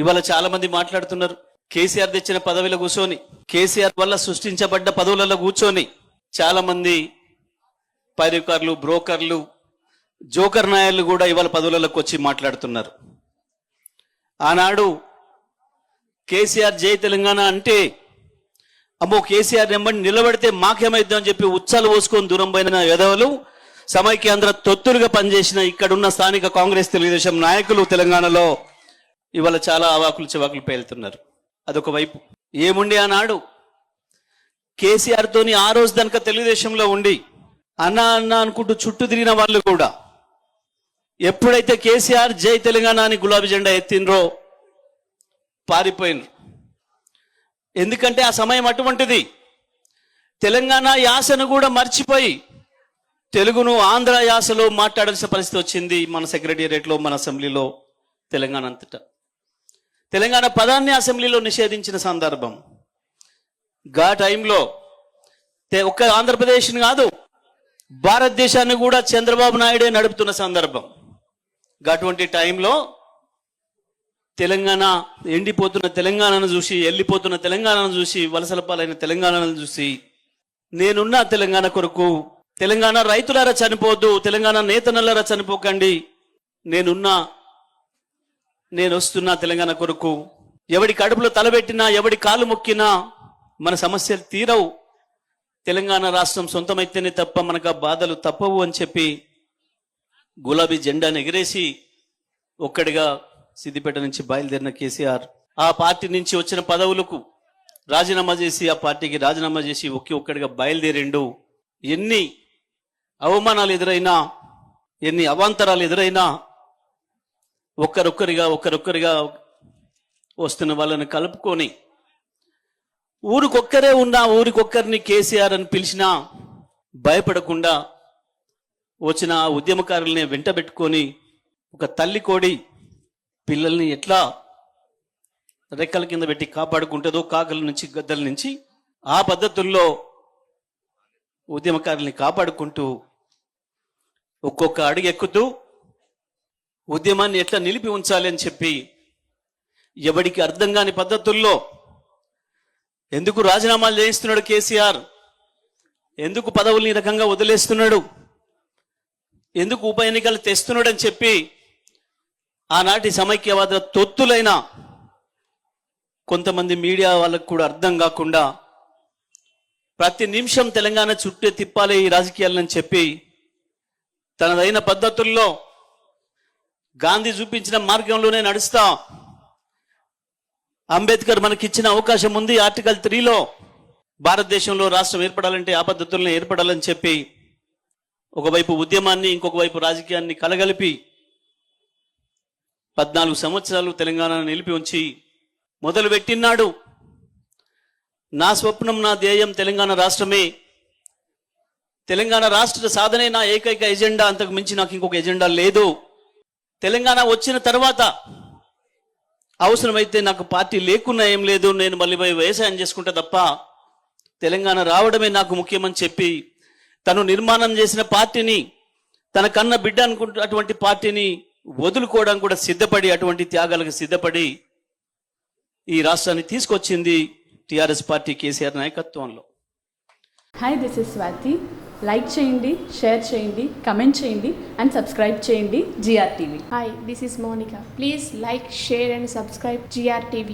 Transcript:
ఇవాళ చాలా మంది మాట్లాడుతున్నారు, కేసీఆర్ తెచ్చిన పదవిలో కూర్చొని, కేసీఆర్ వల్ల సృష్టించబడ్డ పదవులలో కూర్చొని చాలా మంది పైరికార్లు, బ్రోకర్లు, జోకర్ నాయర్లు కూడా ఇవాళ పదవులకు వచ్చి మాట్లాడుతున్నారు. ఆనాడు కేసీఆర్ జై తెలంగాణ అంటే అమ్మో కేసీఆర్ నెంబడి నిలబడితే మాకేమైద్దామని చెప్పి ఉచ్చాలు పోసుకొని దూరం పోయిన ఎదవలు సమైక్యాంధ్ర తొత్తులుగా పనిచేసిన ఇక్కడున్న స్థానిక కాంగ్రెస్ తెలుగుదేశం నాయకులు తెలంగాణలో ఇవాళ చాలా అవాకులు చివాకులు పేలుతున్నారు. అదొక వైపు. ఏముండి ఆనాడు కేసీఆర్ తోని ఆ రోజు దానిక తెలుగుదేశంలో ఉండి అన్నా అన్నా అనుకుంటూ చుట్టూ తిరిగిన వాళ్ళు కూడా ఎప్పుడైతే కేసీఆర్ జై తెలంగాణ అని గులాబీ జెండా ఎత్తినరో పారిపోయినరు. ఎందుకంటే ఆ సమయం అటువంటిది. తెలంగాణ యాసను కూడా మర్చిపోయి తెలుగును ఆంధ్ర యాసలో మాట్లాడాల్సిన పరిస్థితి వచ్చింది మన సెక్రటేరియట్లో, మన అసెంబ్లీలో, తెలంగాణ అంతటా. తెలంగాణ పదాన్ని అసెంబ్లీలో నిషేధించిన సందర్భం. గా టైంలో ఒక్క ఆంధ్రప్రదేశ్ని కాదు, భారతదేశాన్ని కూడా చంద్రబాబు నాయుడే నడుపుతున్న సందర్భం. అటువంటి టైంలో తెలంగాణ ఎండిపోతున్న తెలంగాణను చూసి, వెళ్ళిపోతున్న తెలంగాణను చూసి, వలసల పాలైన తెలంగాణను చూసి, నేనున్న తెలంగాణ కొరకు, తెలంగాణ రైతులారా చనిపోద్దు, తెలంగాణ నేతన్నలారా చనిపోకండి, నేను వస్తున్నా తెలంగాణ కొరకు, ఎవడి కడుపులో తలబెట్టినా, ఎవడి కాలు మొక్కినా మన సమస్యలు తీరవు, తెలంగాణ రాష్ట్రం సొంతమైతేనే తప్ప మనకు ఆ బాధలు తప్పవు అని చెప్పి గులాబీ జెండాను ఎగిరేసి ఒక్కడిగా సిద్దిపేట నుంచి బయలుదేరిన కేసీఆర్ ఆ పార్టీ నుంచి వచ్చిన పదవులకు రాజీనామా చేసి, ఆ పార్టీకి రాజీనామా చేసి ఒక్కడిగా బయలుదేరిండు. ఎన్ని అవమానాలు ఎదురైనా, ఎన్ని అవాంతరాలు ఎదురైనా ఒక్కరొక్కరిగా వస్తున్న వాళ్ళని కలుపుకొని ఊరికొక్కరే ఉన్నా, ఊరికొక్కరిని కేసీఆర్ అని పిలిచినా భయపడకుండా వచ్చిన ఉద్యమకారుల్ని వెంట పెట్టుకొని ఒక తల్లి కోడి పిల్లల్ని ఎట్లా రెక్కల కింద పెట్టి కాపాడుకుంటుందో కాకల నుంచి, గద్దల నుంచి, ఆ పద్ధతుల్లో ఉద్యమకారుల్ని కాపాడుకుంటూ ఒక్కొక్క అడుగు ఎక్కుతూ ఉద్యమాన్ని ఎట్లా నిలిపి ఉంచాలి అని చెప్పి ఎవడికి అర్థం కాని పద్ధతుల్లో ఎందుకు రాజీనామాలు చేయిస్తున్నాడు కేసీఆర్, ఎందుకు పదవుల్ని రకంగా వదిలేస్తున్నాడు, ఎందుకు ఉప ఎన్నికలు తెస్తున్నాడు అని చెప్పి ఆనాటి సమైక్యవాద తొత్తులైన కొంతమంది మీడియా వాళ్ళకు కూడా అర్థం కాకుండా ప్రతి నిమిషం తెలంగాణ చుట్టే తిప్పాలి ఈ రాజకీయాలని చెప్పి తనదైన పద్ధతుల్లో గాంధీ చూపించిన మార్గంలోనే నడుస్తా, అంబేద్కర్ మనకిచ్చిన అవకాశం ఉంది ఆర్టికల్ 3లో భారతదేశంలో రాష్ట్రం ఏర్పడాలంటే ఆ పద్ధతుల్లో ఏర్పడాలని చెప్పి ఒకవైపు ఉద్యమాన్ని, ఇంకొక వైపు రాజకీయాన్ని కలగలిపి 14 సంవత్సరాలు తెలంగాణను నిలిపి ఉంచి మొదలు పెట్టినాడు. నా స్వప్నం, నా ధ్యేయం తెలంగాణ రాష్ట్రమే, తెలంగాణ రాష్ట్ర సాధనే నా ఏకైక ఎజెండా, అంతకు మించి నాకు ఇంకొక ఎజెండా లేదు. తెలంగాణ వచ్చిన తర్వాత అవసరమైతే నాకు పార్టీ లేకున్నా ఏం లేదు, నేను మళ్ళీ పోయి వ్యవసాయం చేసుకుంటా తప్ప తెలంగాణ రావడమే నాకు ముఖ్యమని చెప్పి తను నిర్మాణం చేసిన పార్టీని, తన కన్న బిడ్డ అనుకుంటే అటువంటి పార్టీని వదులుకోవడానికి కూడా సిద్ధపడి, అటువంటి త్యాగాలకు సిద్ధపడి ఈ రాష్ట్రాన్ని తీసుకొచ్చింది టిఆర్ఎస్ పార్టీ కేసీఆర్ నాయకత్వంలో. Hi, this is Swathi. Like చేయండి, షేర్ చేయండి, కమెంట్ చేయండి అండ్ సబ్స్క్రైబ్ చేయండి GR TV. Hi, this is Monica. Please like, share and subscribe GR TV.